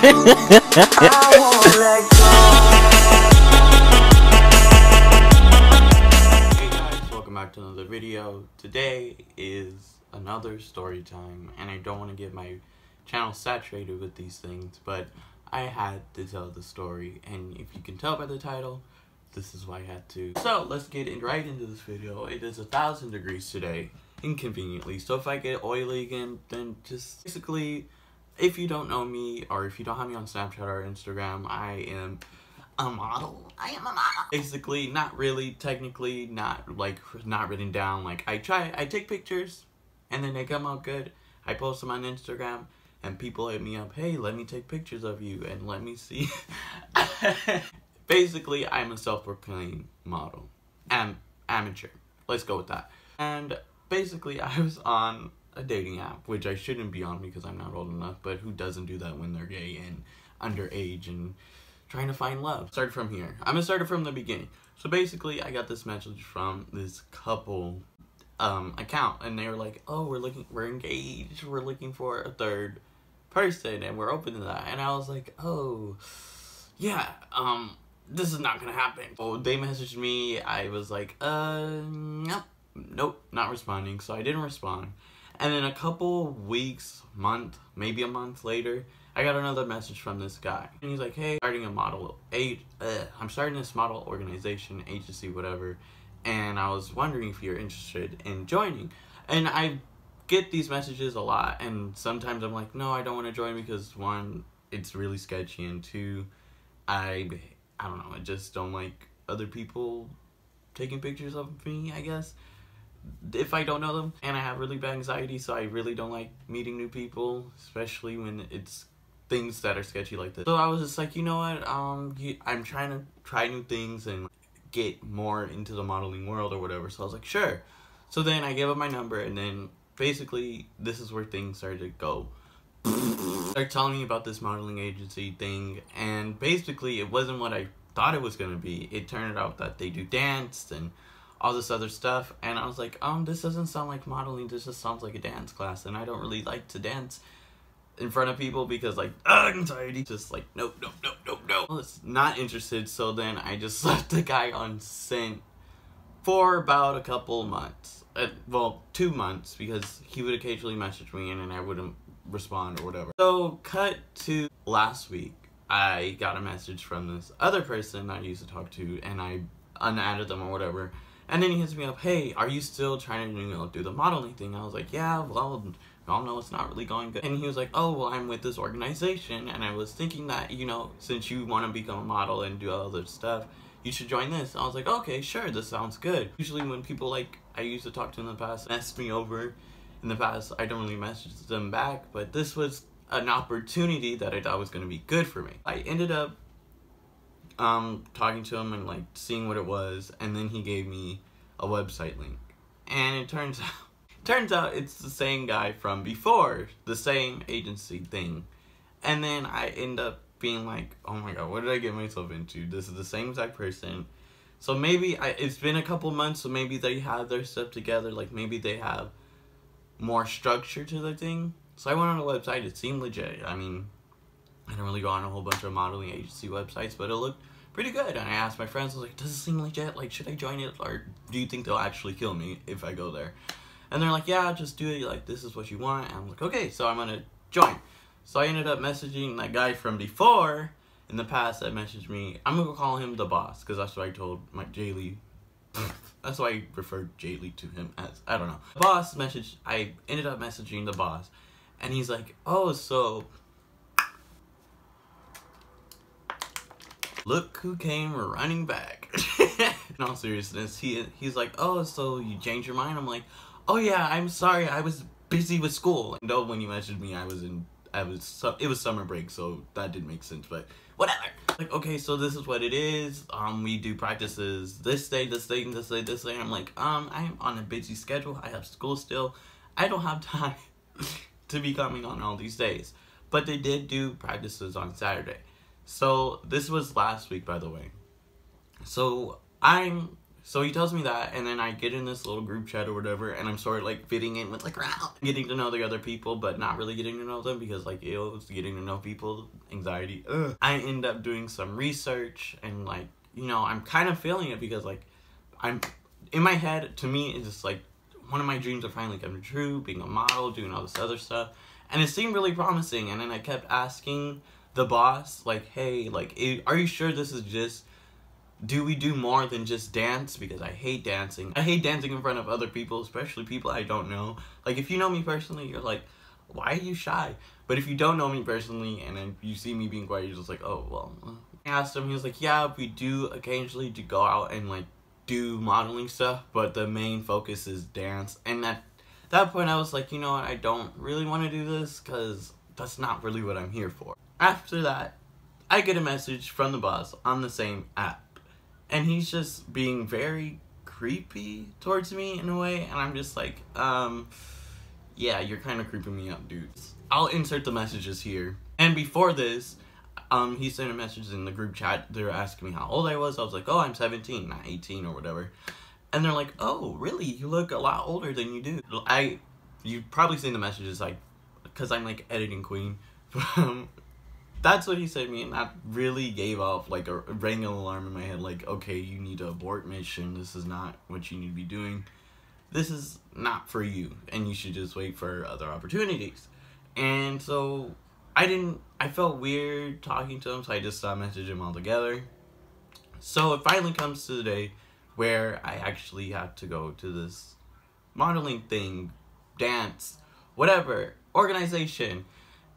guys, welcome back to another video. Today is another story time, and I don't want to get my channel saturated with these things, but I had to tell the story, and if you can tell by the title, this is why I had to. So let's get right into this video. It is 1,000 degrees today, inconveniently, so if I get oily again, then just basically, if you don't know me, or if you don't have me on Snapchat or Instagram, I am a model. I am a model. Basically, not really, technically, not written down. Like, I take pictures, and then they come out good. I post them on Instagram, and people hit me up, hey, let me take pictures of you, and let me see. Basically, I'm a self-proclaimed model. Amateur. Let's go with that. And basically, I was on a dating app, which I shouldn't be on because I'm not old enough, but who doesn't do that when they're gay and underage and trying to find love? Start from here. I'm gonna start it from the beginning. So basically, I got this message from this couple account, and they were like, oh, we're engaged, we're looking for a third person, and we're open to that. And I was like, oh, yeah, this is not gonna happen. So they messaged me. I was like, nope, not responding. So I didn't respond. And then a couple weeks, maybe a month later, I got another message from this guy. And he's like, hey, I'm starting this model organization, agency, whatever. And I was wondering if you're interested in joining. And I get these messages a lot. And sometimes I'm like, no, I don't want to join because one, it's really sketchy. And two, I don't know, I just don't like other people taking pictures of me, I guess, if I don't know them. And I have really bad anxiety, so I really don't like meeting new people, especially when it's things that are sketchy like this. So I was just like, you know what, I'm trying to try new things and get more into the modeling world or whatever. So I was like, sure. So then I gave up my number, and then basically this is where things started to go. They're telling me about this modeling agency thing, and basically it wasn't what I thought it was gonna be. It turned out that they do dance and all this other stuff, and I was like, this doesn't sound like modeling, this just sounds like a dance class, and I don't really like to dance in front of people because, like, anxiety. Just like, nope. Well, it's not interested. So then I just left the guy on sent for about a couple months. Well, 2 months, because he would occasionally message me and then I wouldn't respond or whatever. So cut to last week, I got a message from this other person I used to talk to, and I unadded them or whatever. And then he hits me up, hey, are you still trying to, do the modeling thing? I was like, yeah, well, no, it's not really going good. And he was like, oh, well, I'm with this organization, and I was thinking that, since you want to become a model and do all this stuff, you should join this. I was like, okay, sure, this sounds good. Usually when people, I used to talk to in the past, messed me over in the past, I don't really message them back, but this was an opportunity that I thought was going to be good for me. I ended up talking to him and seeing what it was, and then he gave me a website link, and it turns out it's the same guy from before, the same agency thing. And then I end up being like, oh my god, what did I get myself into? This is the same exact person. So maybe it's been a couple months, so maybe they have their stuff together, maybe they have more structure to the thing. So I went on a website, it seemed legit. I mean, I don't really go on a whole bunch of modeling agency websites, but it looked pretty good. And I asked my friends, I was like, does it seem legit? Should I join it? Or do you think they'll actually kill me if I go there? And they're like, yeah, just do it. This is what you want. And I'm like, okay, so I'm gonna join. So I ended up messaging that guy from before, in the past, that messaged me. I'm gonna call him the boss, because that's what I told my Jaylee. That's why I referred Jaylee to him as, I don't know. The boss message, I ended up messaging the boss, and he's like, oh, so look who came running back. In all seriousness, he's like, oh, so you changed your mind? I'm like, oh yeah, I'm sorry, I was busy with school. No, when you messaged me, it was summer break, so that didn't make sense, but whatever. Like, okay, so this is what it is. We do practices this day, this day, and this day, this day. I'm like, I'm on a busy schedule. I have school still. I don't have time to be coming on all these days. But they did do practices on Saturday. So this was last week, by the way. So I'm So he tells me that, and then I get in this little group chat or whatever, and I'm sort of like fitting in with like getting to know the other people, but not really getting to know them because like it's getting to know people, anxiety. Ugh. I end up doing some research, and like, you know, I'm kind of feeling it because like I'm in my head. To me, it's just like one of my dreams are finally coming true, being a model, doing all this other stuff, and it seemed really promising. And then I kept asking the boss like, hey, like, are you sure this is just, do we do more than just dance? Because I hate dancing. I hate dancing in front of other people, especially people I don't know. Like, if you know me personally, you're like, why are you shy? But if you don't know me personally and then you see me being quiet, you're just like, oh, well. I asked him, he was like, yeah, we do occasionally to go out and like do modeling stuff, but the main focus is dance. And at that point I was like, you know what, I don't really want to do this because that's not really what I'm here for. After that, I get a message from the boss on the same app. And he's just being very creepy towards me in a way. And I'm just like, yeah, you're kind of creeping me out, dude. I'll insert the messages here. And before this, he sent a message in the group chat. They were asking me how old I was. I was like, oh, I'm 17, not 18 or whatever. And they're like, oh, really? You look a lot older than you do. You've probably seen the messages, like, because I'm like editing queen. That's what he said to me, and that really gave off like a rang an alarm in my head, like, okay, you need to abort mission. This is not what you need to be doing. This is not for you, and you should just wait for other opportunities. And so I felt weird talking to him, so I just stopped messaging him altogether. So it finally comes to the day where I actually have to go to this modeling thing, dance, whatever, organization.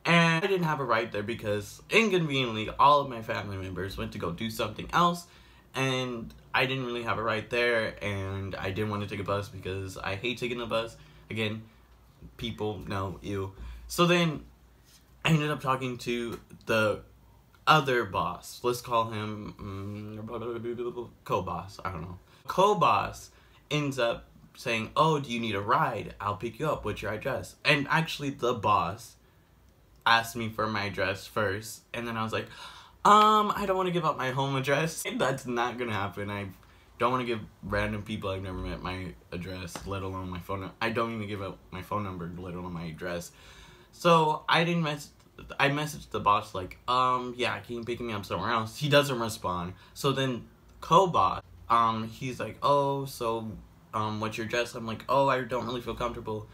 And I didn't have a ride there because, inconveniently, all of my family members went to go do something else, and I didn't really have a ride there, and I didn't want to take a bus because I hate taking the bus. Again, people know, ew. So then, I ended up talking to the other boss. Let's call him, co-boss, I don't know. Co-boss ends up saying, oh, do you need a ride? I'll pick you up. What's your address? And actually, the boss asked me for my address first, and then I was like, I don't want to give out my home address. That's not gonna happen. I don't want to give random people I've never met my address, let alone my phone number. I don't even give out my phone number, let alone my address. So I messaged the boss like, yeah, can you pick me up somewhere else? He doesn't respond. So then co-boss, he's like, oh, so what's your address? I'm like, oh, I don't really feel comfortable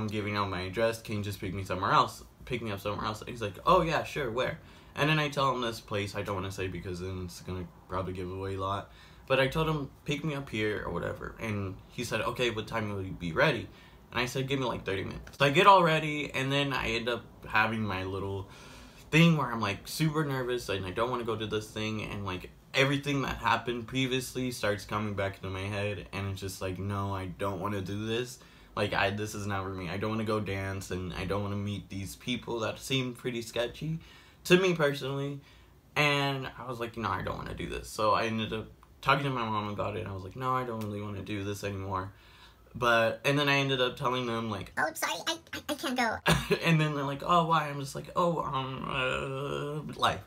giving out my address. Can you just pick me somewhere else? Pick me up somewhere else. And he's like, oh yeah, sure, where? And then I tell him this place. I don't want to say because then it's gonna probably give away a lot, but I told him pick me up here or whatever, and he said, okay, what time will you be ready? And I said, give me like 30 minutes. So I get all ready, and then I end up having my little thing where I'm like super nervous and I don't want to go to this thing, and like everything that happened previously starts coming back into my head, and it's just like, no, I don't want to do this. Like, this is not for me. I don't want to go dance, and I don't want to meet these people that seem pretty sketchy to me personally. And I was like, no, I don't want to do this. So I ended up talking to my mom about it, and I was like, no, I don't really want to do this anymore. And then I ended up telling them, like, oh, sorry, I can't go. And then they're like, oh, why? I'm just like, oh, life.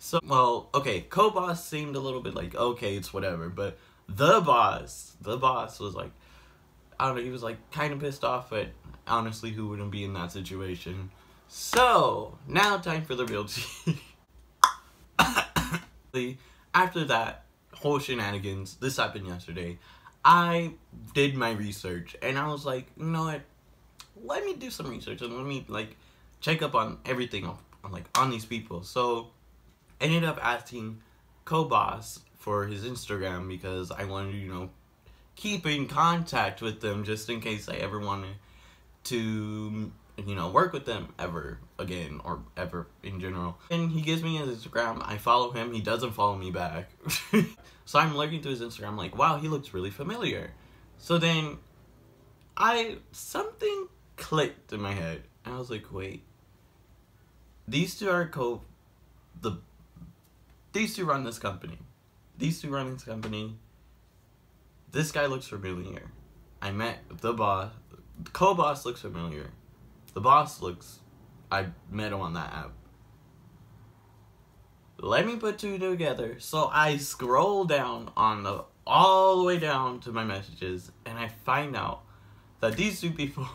So, well, okay, co-boss seemed a little bit like, okay, it's whatever. But the boss was like, I don't know, he was like kind of pissed off, but honestly, who wouldn't be in that situation? So, now time for the real tea. After that whole shenanigans, this happened yesterday, I did my research, and I was like, you know what, let me do some research, and let me, like, check up on everything, on these people. So, I ended up asking co-boss for his Instagram, because I wanted to, you know, keep in contact with them just in case I ever wanted to, you know, work with them ever again, or ever in general. And he gives me his Instagram, I follow him, he doesn't follow me back. So I'm looking through his Instagram like, wow, he looks really familiar. So then something clicked in my head, and I was like, wait, these two are these two run this company. This guy looks familiar. I met the boss. The co-boss looks familiar. The boss I met him on that app. Let me put two together. So I scroll down on the all the way down to my messages, and I find out that these two people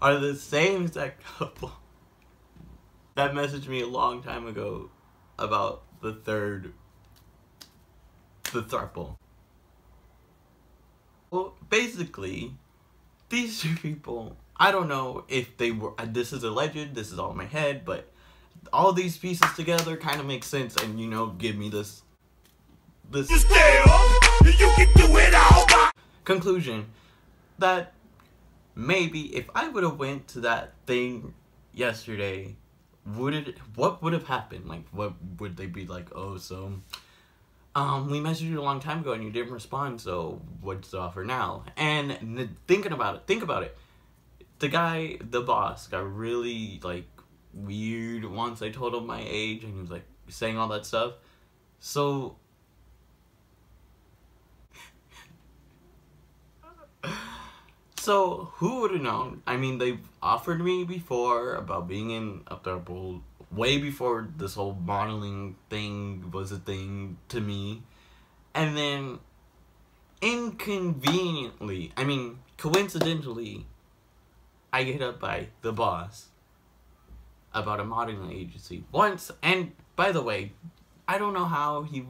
are the same exact couple that messaged me a long time ago about the Throuple. Well, basically, these two people, I don't know if they were, this is alleged, this is all in my head, but all these pieces together kind of make sense and, you know, give me this you can do it all. Conclusion that maybe if I would have went to that thing yesterday, what would have happened? Like, what would they be like? Oh, so we messaged you a long time ago and you didn't respond, so what's the offer now? And think about it. The guy, the boss, got really like weird once I told him my age, and he was like saying all that stuff. So who would have known? I mean, they've offered me before about being in a Throuple way before this whole modeling thing was a thing to me. And then inconveniently, I mean, coincidentally, I get hit up by the boss about a modeling agency once. And by the way, I don't know how he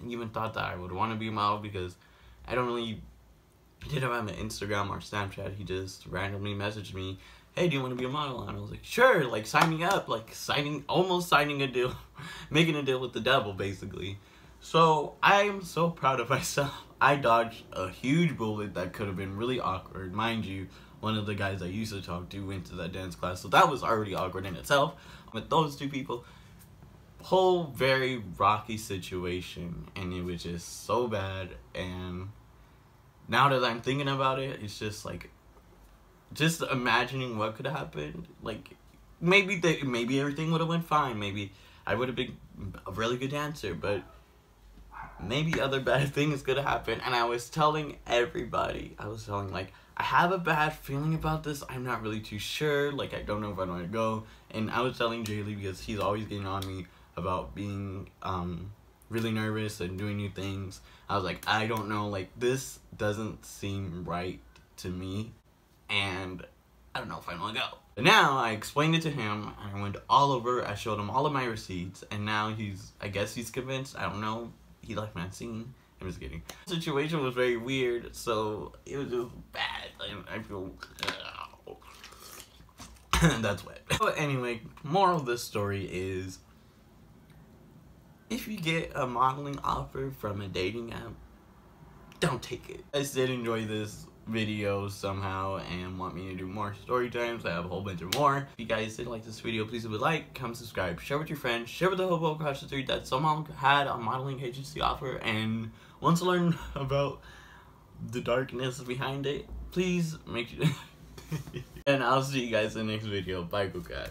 even thought that I would want to be a model, because I don't really, he didn't have an Instagram or Snapchat. He just randomly messaged me, hey, do you want to be a model? And I was like, sure, like sign me up, like almost signing a deal, making a deal with the devil, basically. So I'm so proud of myself. I dodged a huge bullet that could have been really awkward. Mind you, one of the guys I used to talk to went to that dance class, so that was already awkward in itself. With those two people, whole very rocky situation, and it was just so bad. And now that I'm thinking about it, it's just like, just imagining what could have happened. Like, maybe everything would have went fine. Maybe I would have been a really good dancer, but maybe other bad things could have happened. And I was telling everybody, like, I have a bad feeling about this. I'm not really too sure. Like, I don't know if I want to go. And I was telling Jaylee, because he's always getting on me about being really nervous and doing new things. I was like, I don't know, like, this doesn't seem right to me, and I don't know if I want to go. But now I explained it to him, and I went all over. I showed him all of my receipts, and now I guess he's convinced. I don't know. He left my scene. I'm just kidding. The situation was very weird, so it was just bad. I feel that's wet. But anyway, moral of this story is, if you get a modeling offer from a dating app, don't take it. I did enjoy this video somehow and want me to do more story times. I have a whole bunch of more. If you guys did like this video, please leave a like, comment, subscribe, share with your friends, share with the hobo across the street that somehow had a modeling agency offer and wants to learn about the darkness behind it. Please make sure and I'll see you guys in the next video. Bye, guys.